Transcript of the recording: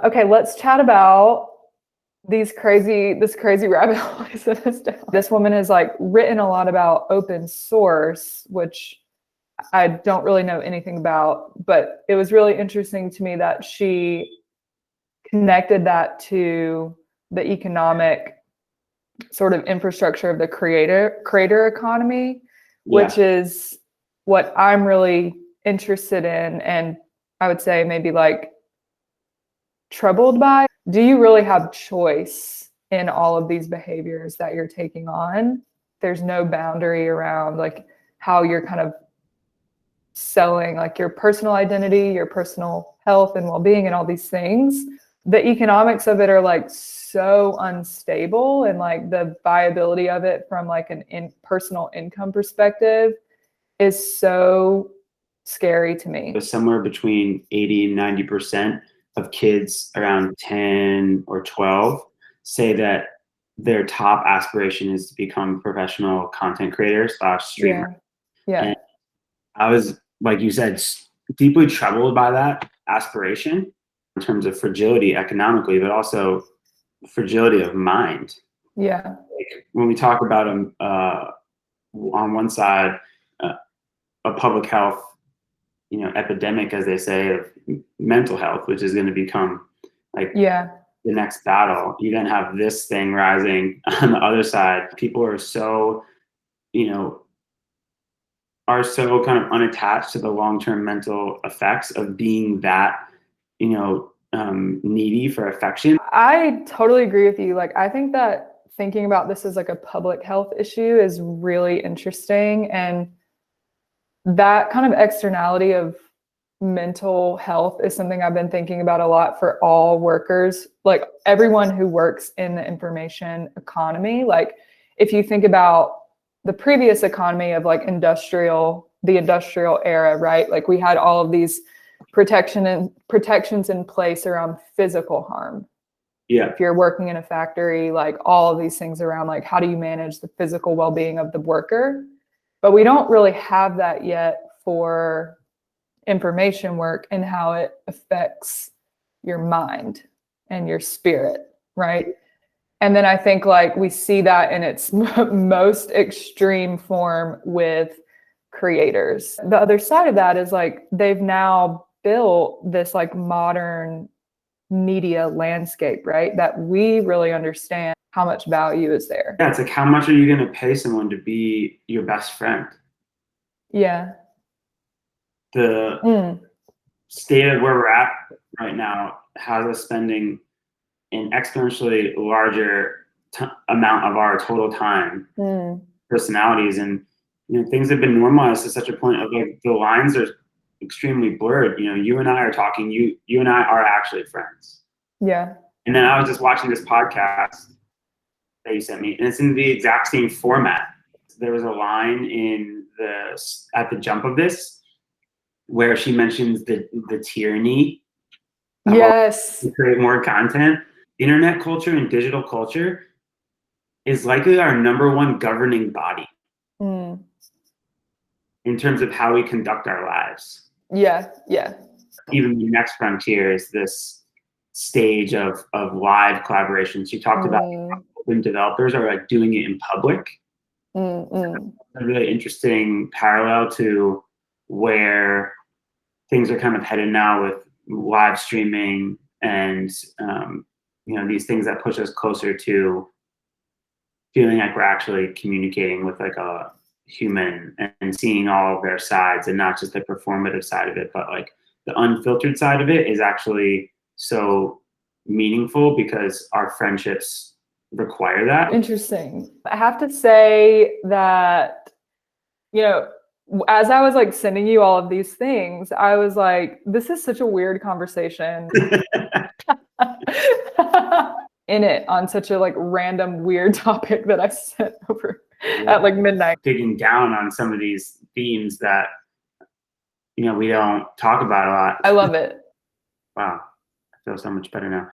Okay, let's chat about this crazy rabbit hole I sent us down. This woman has like written a lot about open source, which I don't really know anything about, but it was really interesting to me that she connected that to the economic sort of infrastructure of the creator economy, which is what I'm really interested in, and I would say maybe like troubled by. Do you really have choice in all of these behaviors that you're taking on? There's no boundary around like how you're kind of selling like your personal identity, your personal health and well-being and all these things. The economics of it are like so unstable, and like the viability of it from like an personal income perspective is so scary to me. Somewhere between 80 and 90% of kids around 10 or 12 say that their top aspiration is to become professional content creators / streamer. Yeah. And I was, like you said, deeply troubled by that aspiration in terms of fragility economically, but also fragility of mind. Yeah. Like when we talk about on one side, a public health, epidemic, as they say, of mental health, which is going to become like the next battle. You then have this thing rising on the other side. People are so, kind of unattached to the long-term mental effects of being that, needy for affection. I totally agree with you. Like, I think that thinking about this as like a public health issue is really interesting. And that kind of externality of mental health is something I've been thinking about a lot for all workers, like everyone who works in the information economy. Like, if you think about the previous economy of like the industrial era, right? Like we had all of these protections in place around physical harm. Yeah. If you're working in a factory, like all of these things around like how do you manage the physical well-being of the worker? But we don't really have that yet for information work and how it affects your mind and your spirit, right? And then I think like we see that in its most extreme form with creators. The other side of that is like they've now built this like modern media landscape, right? That we really understand how much value is there. Yeah, it's like, how much are you going to pay someone to be your best friend? Yeah. The state of where we're at right now has us spending an exponentially larger amount of our total time, personalities, and things have been normalized to such a point of like the lines are extremely blurred. You and I are talking. You and I are actually friends. Yeah. And then I was just watching this podcast that you sent me, and it's in the exact same format. There was a line at the jump of this where she mentions the tyranny to create more content. Internet culture and digital culture is likely our #1 governing body in terms of how we conduct our lives. Yeah. Even the next frontier is this stage of live collaboration. She talked about when developers are like doing it in public. A really interesting parallel to where things are kind of headed now with live streaming and these things that push us closer to feeling like we're actually communicating with like a human and seeing all of their sides, and not just the performative side of it, but like the unfiltered side of it is actually so meaningful because our friendships require that. Interesting. I have to say that, as I was like sending you all of these things, I was like, this is such a weird conversation. In it on such a like random weird topic that I sent over at like midnight. Digging down on some of these themes that, we don't talk about a lot. I love it. Wow. I feel so much better now.